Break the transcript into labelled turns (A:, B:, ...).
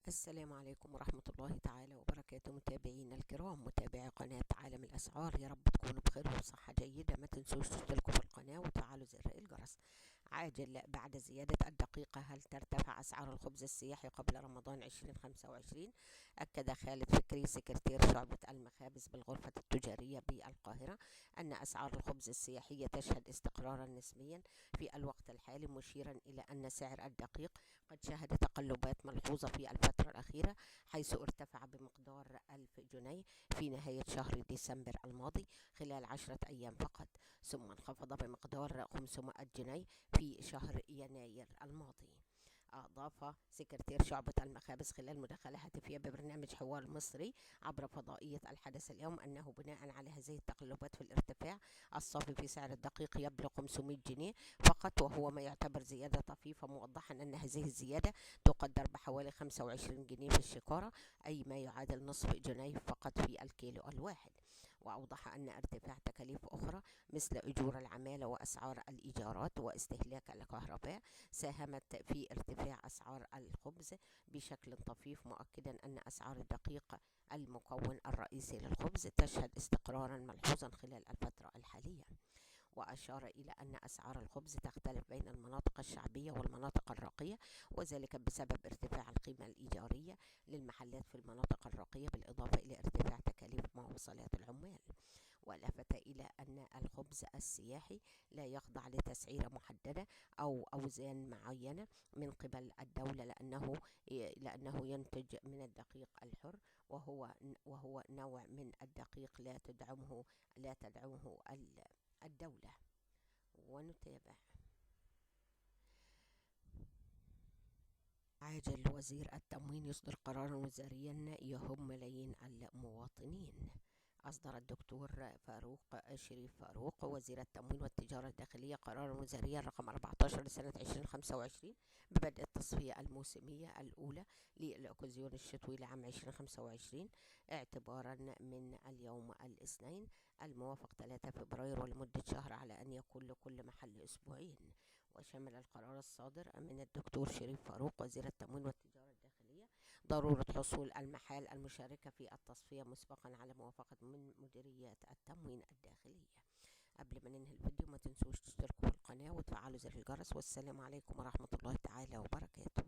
A: السلام عليكم ورحمة الله تعالى وبركاته، متابعينا الكرام، متابعي قناة عالم الأسعار. يا رب تكونوا بخير وبصحة جيدة. ما تنسوش تشتركوا في القناة وتفعلوا زر الجرس. عاجل بعد زيادة الدقيقة، هل ترتفع أسعار الخبز السياحي قبل رمضان 2025؟ أكد خالد فكري سكرتير شعبة المخابز بالغرفة التجارية بالقاهرة أن أسعار الخبز السياحي تشهد استقرارا نسبيا في الوقت الحالي، مشيرا إلى أن سعر الدقيق قد شهد تقلبات ملحوظة في الفترة الأخيرة، حيث ارتفع بمقدار 1000 جنيه في نهاية شهر ديسمبر الماضي خلال 10 أيام فقط، ثم انخفض بمقدار 500 جنيه في شهر يناير الماضي. أضاف سكرتير شعبة المخابز خلال مداخلة هاتفية ببرنامج حوار مصري عبر فضائية الحدث اليوم أنه بناء على هذه التقلبات في الارتفاع الصافي في سعر الدقيق يبلغ 500 جنيه فقط، وهو ما يعتبر زيادة طفيفة، موضحا أن هذه الزيادة تقدر بحوالي 25 جنيه في الشكارة، أي ما يعادل نصف جنيه فقط في الكيلو الواحد. وأوضح أن ارتفاع تكاليف أخرى مثل أجور العمالة وأسعار الإيجارات واستهلاك الكهرباء ساهمت في ارتفاع أسعار الخبز بشكل طفيف، مؤكدا أن أسعار الدقيق المكون الرئيسي للخبز تشهد استقرارا ملحوظا خلال الفترة الحالية. وأشار إلى أن أسعار الخبز تختلف بين المناطق الشعبية والمناطق الراقية، وذلك بسبب ارتفاع القيمة الإيجارية للمحلات في المناطق الراقية، بالإضافة إلى ارتفاع تكاليف مواصلات العمال. ولفت إلى أن الخبز السياحي لا يخضع لتسعيرة محددة أو أوزان معينة من قبل الدولة، لأنه ينتج من الدقيق الحر، وهو نوع من الدقيق لا تدعمه الدولة. ونتابع. عاجل وزير التموين يصدر قرارا وزاريا يهم ملايين المواطنين. أصدر الدكتور فاروق شريف فاروق وزير التموين والتجارة الداخلية قرارا وزاريا رقم 14 لسنة 2025 ببدء التصفية الموسمية الأولى للأكوزيون الشتوي لعام 2025 اعتبارا من اليوم الاثنين الموافق 3 فبراير ولمدة شهر، على أن يكون لكل محل أسبوعين. وشمل القرار الصادر من الدكتور شريف فاروق وزير التموين والتجارة الداخلية ضرورة حصول المحال المشاركة في التصفية مسبقا على موافقة من مديريات التموين الداخلية. قبل ما ننهي الفيديو، ما تنسوش تشتركوا في القناة وتفعلوا زر الجرس. والسلام عليكم ورحمة الله تعالى وبركاته.